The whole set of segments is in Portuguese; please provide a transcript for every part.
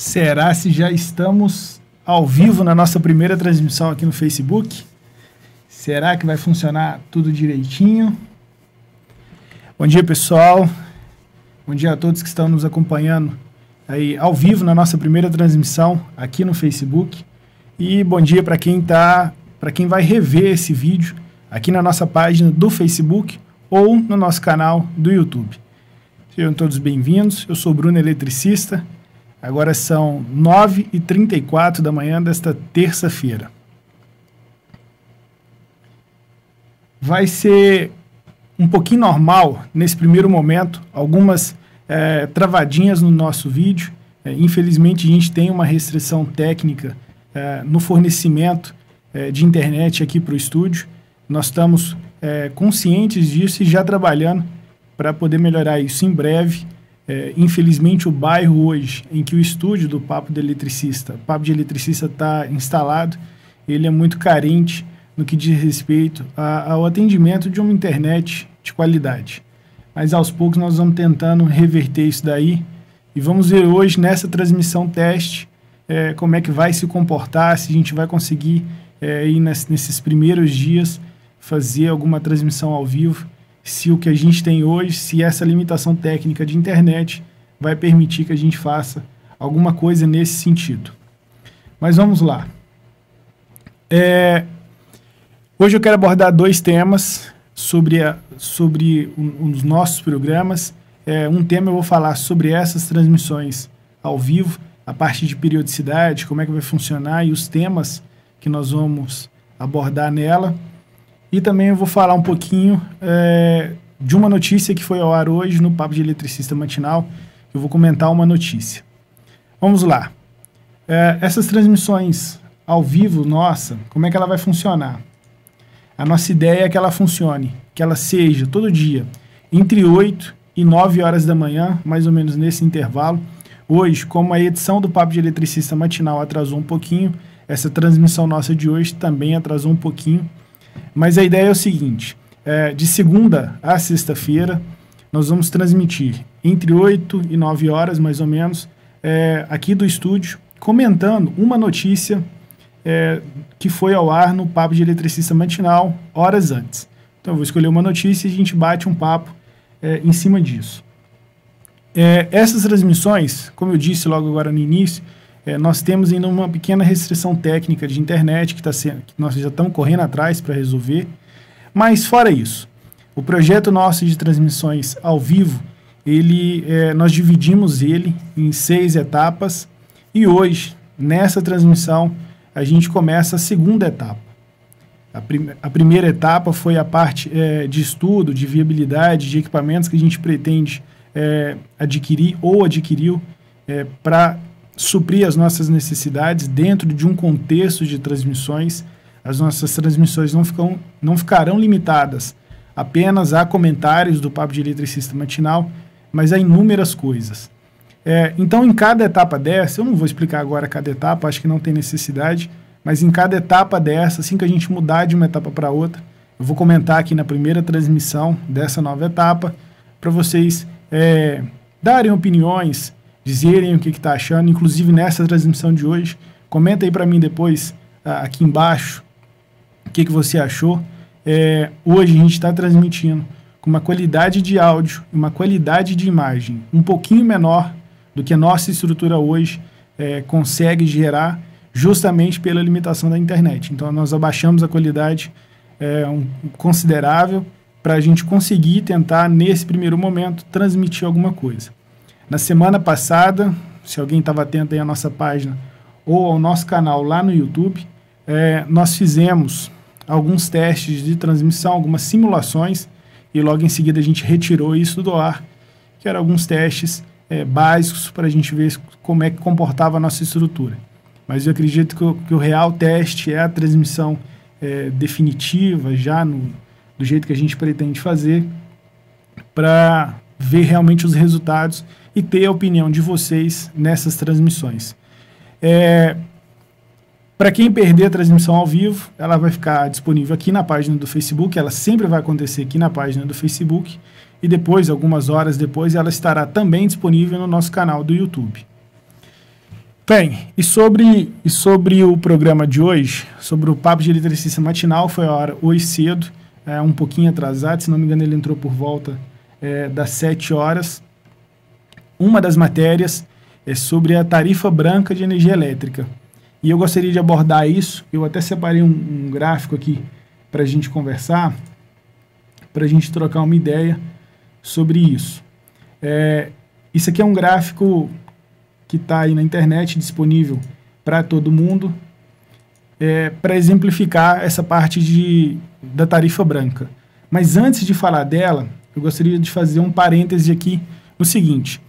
Será se já estamos ao vivo na nossa primeira transmissão aqui no Facebook? Será que vai funcionar tudo direitinho? Bom dia, pessoal. Bom dia a todos que estão nos acompanhando aí ao vivo na nossa primeira transmissão aqui no Facebook. E bom dia para quem vai rever esse vídeo aqui na nossa página do Facebook ou no nosso canal do YouTube. Sejam todos bem-vindos. Eu sou o Bruno, eletricista. Agora são 9h34 da manhã desta terça-feira. Vai ser um pouquinho normal, nesse primeiro momento, algumas travadinhas no nosso vídeo. Infelizmente, a gente tem uma restrição técnica no fornecimento de internet aqui para o estúdio. Nós estamos conscientes disso e já trabalhando para poder melhorar isso em breve. Infelizmente, o bairro hoje em que o estúdio do Papo de Eletricista está instalado, ele é muito carente no que diz respeito ao atendimento de uma internet de qualidade. Mas aos poucos nós vamos tentando reverter isso daí e vamos ver hoje nessa transmissão teste como é que vai se comportar, se a gente vai conseguir ir nesses primeiros dias fazer alguma transmissão ao vivo, se o que a gente tem hoje, se essa limitação técnica de internet vai permitir que a gente faça alguma coisa nesse sentido. Mas vamos lá. Hoje eu quero abordar dois temas sobre os nossos programas. Um tema eu vou falar sobre essas transmissões ao vivo, a parte de periodicidade, como é que vai funcionar e os temas que nós vamos abordar nela. E também eu vou falar um pouquinho de uma notícia que foi ao ar hoje no Papo de Eletricista Matinal. Eu vou comentar uma notícia. Vamos lá. Essas transmissões ao vivo, nossa, como é que ela vai funcionar? A nossa ideia é que ela funcione, que ela seja todo dia, entre 8 e 9 horas da manhã, mais ou menos nesse intervalo. Hoje, como a edição do Papo de Eletricista Matinal atrasou um pouquinho, essa transmissão nossa de hoje também atrasou um pouquinho. Mas a ideia é o seguinte, de segunda a sexta-feira, nós vamos transmitir entre 8 e 9 horas, mais ou menos, aqui do estúdio, comentando uma notícia que foi ao ar no Papo de Eletricista Matinal, horas antes. Então eu vou escolher uma notícia e a gente bate um papo em cima disso. Essas transmissões, como eu disse logo agora no início, nós temos ainda uma pequena restrição técnica de internet que nós já estamos correndo atrás para resolver. Mas fora isso, o projeto nosso de transmissões ao vivo, nós dividimos ele em 6 etapas e hoje, nessa transmissão, a gente começa a segunda etapa. A primeira etapa foi a parte de estudo, de viabilidade, de equipamentos que a gente pretende adquirir ou adquiriu para suprir as nossas necessidades dentro de um contexto de transmissões. As nossas transmissões não ficarão limitadas apenas a comentários do Papo de Eletricista Matinal, mas a inúmeras coisas. Então, em cada etapa dessa, eu não vou explicar agora cada etapa, acho que não tem necessidade, mas em cada etapa dessa, assim que a gente mudar de uma etapa para outra, eu vou comentar aqui na primeira transmissão dessa nova etapa, para vocês darem opiniões, dizerem o que está achando, inclusive nessa transmissão de hoje. Comenta aí para mim depois, aqui embaixo, o que você achou. Hoje a gente está transmitindo com uma qualidade de áudio e uma qualidade de imagem um pouquinho menor do que a nossa estrutura hoje consegue gerar, justamente pela limitação da internet. Então nós abaixamos a qualidade considerável para a gente conseguir tentar, nesse primeiro momento, transmitir alguma coisa. Na semana passada, se alguém estava atento aí à nossa página ou ao nosso canal lá no YouTube, nós fizemos alguns testes de transmissão, algumas simulações, e logo em seguida a gente retirou isso do ar, que eram alguns testes básicos para a gente ver como é que comportava a nossa estrutura. Mas eu acredito que o real teste é a transmissão definitiva, já do jeito que a gente pretende fazer, para ver realmente os resultados e ter a opinião de vocês nessas transmissões. Para quem perder a transmissão ao vivo, ela vai ficar disponível aqui na página do Facebook, ela sempre vai acontecer aqui na página do Facebook, e depois, algumas horas depois, ela estará também disponível no nosso canal do YouTube. Bem, e sobre o programa de hoje, sobre o Papo de Eletricista Matinal, foi a hora hoje cedo, um pouquinho atrasado, se não me engano ele entrou por volta das 7 horas. Uma das matérias é sobre a tarifa branca de energia elétrica. E eu gostaria de abordar isso, eu até separei um gráfico aqui para a gente conversar, para a gente trocar uma ideia sobre isso. Isso aqui é um gráfico que está aí na internet, disponível para todo mundo, para exemplificar essa parte da tarifa branca. Mas antes de falar dela, eu gostaria de fazer um parêntese aqui no seguinte.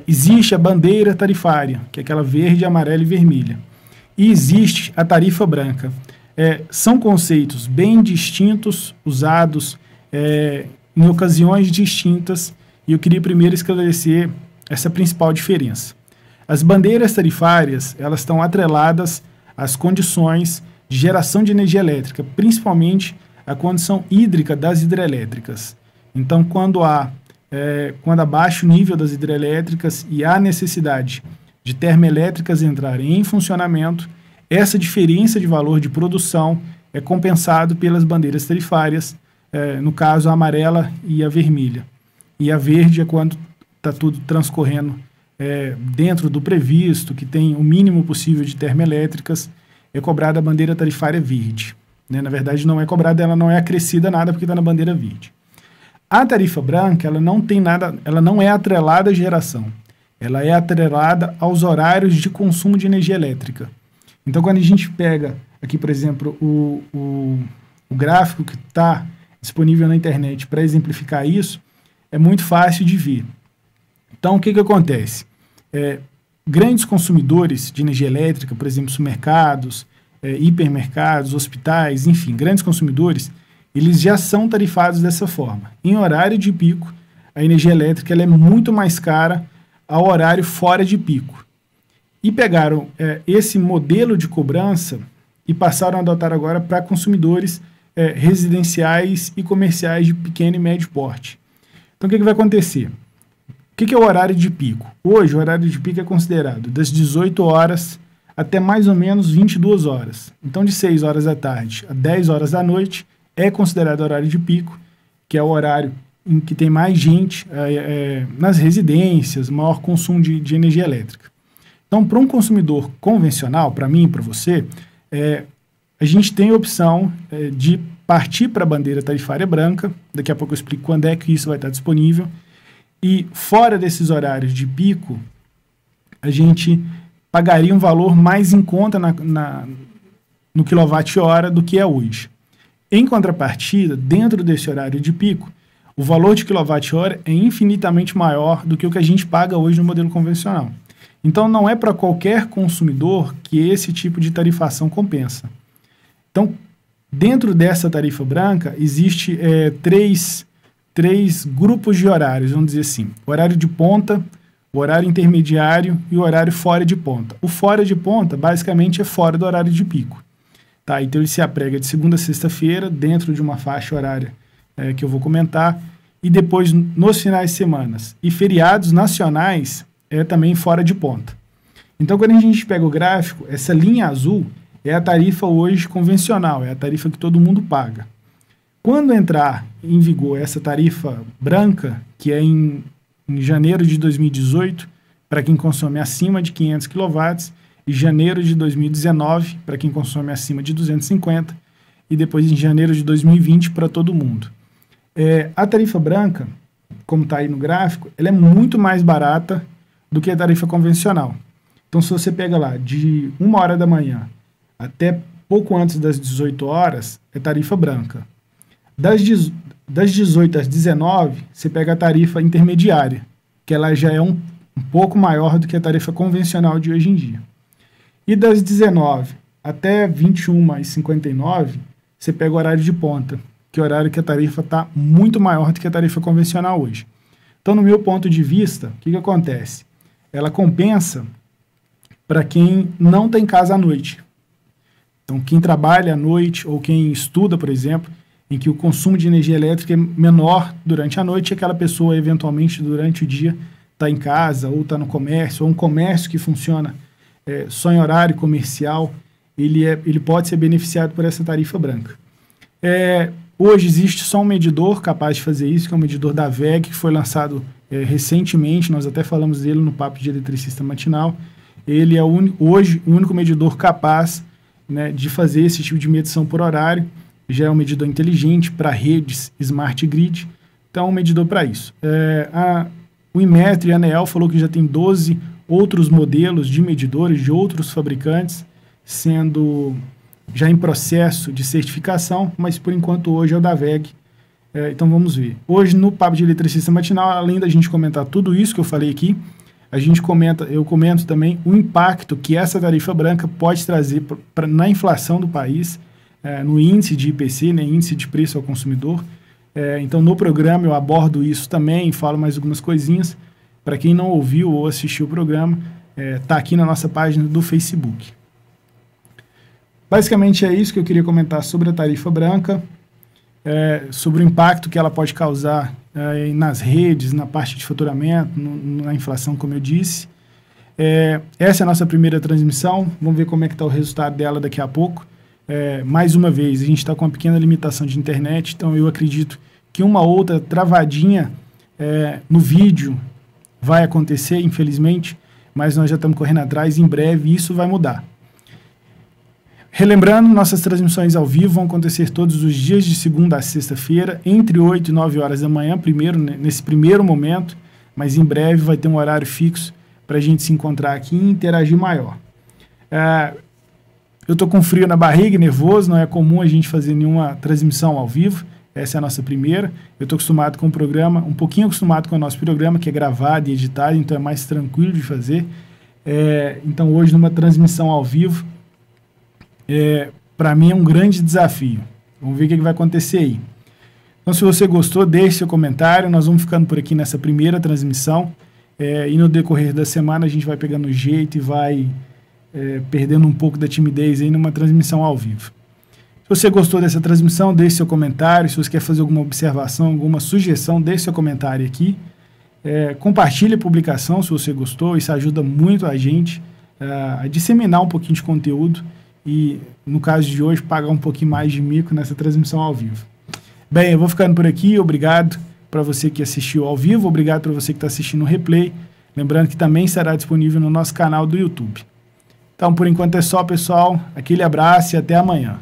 Existe a bandeira tarifária, que é aquela verde, amarela e vermelha. E existe a tarifa branca. São conceitos bem distintos, usados em ocasiões distintas, e eu queria primeiro esclarecer essa principal diferença. As bandeiras tarifárias, elas estão atreladas às condições de geração de energia elétrica, principalmente a condição hídrica das hidrelétricas. Então, quando abaixa o nível das hidrelétricas e há necessidade de termoelétricas entrarem em funcionamento, essa diferença de valor de produção é compensado pelas bandeiras tarifárias, no caso a amarela e a vermelha. E a verde é quando está tudo transcorrendo dentro do previsto, que tem o mínimo possível de termoelétricas, é cobrada a bandeira tarifária verde. Na verdade, não é cobrada, ela não é acrescida nada porque está na bandeira verde. A tarifa branca, ela não tem nada, ela não é atrelada à geração. Ela é atrelada aos horários de consumo de energia elétrica. Então, quando a gente pega aqui, por exemplo, o gráfico que está disponível na internet para exemplificar isso, é muito fácil de ver. Então, o que acontece? Grandes consumidores de energia elétrica, por exemplo, supermercados, hipermercados, hospitais, enfim, grandes consumidores, eles já são tarifados dessa forma. Em horário de pico, a energia elétrica ela é muito mais cara ao horário fora de pico. E pegaram esse modelo de cobrança e passaram a adotar agora para consumidores residenciais e comerciais de pequeno e médio porte. Então, o que vai acontecer? O que é o horário de pico? Hoje, o horário de pico é considerado das 18 horas até mais ou menos 22 horas. Então, de 6 horas da tarde a 10 horas da noite é considerado horário de pico, que é o horário em que tem mais gente nas residências, maior consumo de energia elétrica. Então, para um consumidor convencional, para mim e para você, a gente tem a opção de partir para a bandeira tarifária branca. Daqui a pouco eu explico quando é que isso vai estar disponível. E fora desses horários de pico, a gente pagaria um valor mais em conta no quilowatt-hora do que é hoje. Em contrapartida, dentro desse horário de pico, o valor de quilowatt-hora é infinitamente maior do que o que a gente paga hoje no modelo convencional. Então, não é para qualquer consumidor que esse tipo de tarifação compensa. Então, dentro dessa tarifa branca, existe três grupos de horários, vamos dizer assim. O horário de ponta, o horário intermediário e o horário fora de ponta. O fora de ponta, basicamente, é fora do horário de pico. Tá? Então, ele se aprega de segunda a sexta-feira, dentro de uma faixa horária que eu vou comentar, e depois nos finais de semana. E feriados nacionais também fora de ponta. Então, quando a gente pega o gráfico, essa linha azul é a tarifa hoje convencional, é a tarifa que todo mundo paga. Quando entrar em vigor essa tarifa branca, que é em janeiro de 2018, para quem consome acima de 500 kW, e janeiro de 2019, para quem consome acima de 250, e depois em janeiro de 2020 para todo mundo. A tarifa branca, como está aí no gráfico, ela é muito mais barata do que a tarifa convencional. Então, se você pega lá de 1 hora da manhã até pouco antes das 18 horas, é tarifa branca. Das 18 às 19, você pega a tarifa intermediária, que ela já é um pouco maior do que a tarifa convencional de hoje em dia. E das 19 até 21h59, você pega o horário de ponta, que é o horário que a tarifa está muito maior do que a tarifa convencional hoje. Então, no meu ponto de vista, o que acontece? Ela compensa para quem não tem casa à noite. Então, quem trabalha à noite ou quem estuda, por exemplo, em que o consumo de energia elétrica é menor durante a noite, aquela pessoa, eventualmente, durante o dia, está em casa ou está no comércio, ou um comércio que funciona só em horário comercial, ele pode ser beneficiado por essa tarifa branca. Hoje existe só um medidor capaz de fazer isso, que é o medidor da WEG, que foi lançado recentemente, nós até falamos dele no Papo de Eletricista Matinal. Ele é hoje o único medidor capaz, né, de fazer esse tipo de medição por horário. Já é um medidor inteligente para redes Smart Grid, então é um medidor para isso. O Inmetro e a ANEEL falou que já tem 12 outros modelos de medidores de outros fabricantes, sendo já em processo de certificação, mas por enquanto hoje é o da WEG. Então vamos ver. Hoje no Papo de Eletricista Matinal, além da gente comentar tudo isso que eu falei aqui, eu comento também o impacto que essa tarifa branca pode trazer na inflação do país, no índice de IPC, né, índice de preço ao consumidor. Então no programa eu abordo isso também, falo mais algumas coisinhas. Para quem não ouviu ou assistiu o programa, está aqui na nossa página do Facebook. Basicamente é isso que eu queria comentar sobre a tarifa branca, sobre o impacto que ela pode causar nas redes, na parte de faturamento, na inflação, como eu disse. Essa é a nossa primeira transmissão, vamos ver como é que está o resultado dela daqui a pouco. Mais uma vez, a gente está com uma pequena limitação de internet, então eu acredito que uma outra travadinha no vídeo vai acontecer, infelizmente, mas nós já estamos correndo atrás, em breve isso vai mudar. Relembrando, nossas transmissões ao vivo vão acontecer todos os dias de segunda a sexta-feira, entre 8 e 9 horas da manhã, nesse primeiro momento, mas em breve vai ter um horário fixo para a gente se encontrar aqui e interagir maior. Eu estou com frio na barriga, nervoso, não é comum a gente fazer nenhuma transmissão ao vivo, essa é a nossa primeira. Eu estou acostumado com o programa, um pouquinho acostumado com o nosso programa, que é gravado e editado, então é mais tranquilo de fazer. Então hoje, numa transmissão ao vivo, para mim é um grande desafio. Vamos ver o que vai acontecer aí. Então, se você gostou, deixe seu comentário. Nós vamos ficando por aqui nessa primeira transmissão. E no decorrer da semana a gente vai pegando o jeito e vai perdendo um pouco da timidez aí numa transmissão ao vivo. Se você gostou dessa transmissão, deixe seu comentário. Se você quer fazer alguma observação, alguma sugestão, deixe seu comentário aqui. Compartilhe a publicação se você gostou. Isso ajuda muito a gente a disseminar um pouquinho de conteúdo. E, no caso de hoje, pagar um pouquinho mais de mico nessa transmissão ao vivo. Bem, eu vou ficando por aqui. Obrigado para você que assistiu ao vivo. Obrigado para você que está assistindo o replay. Lembrando que também estará disponível no nosso canal do YouTube. Então, por enquanto é só, pessoal. Aquele abraço e até amanhã.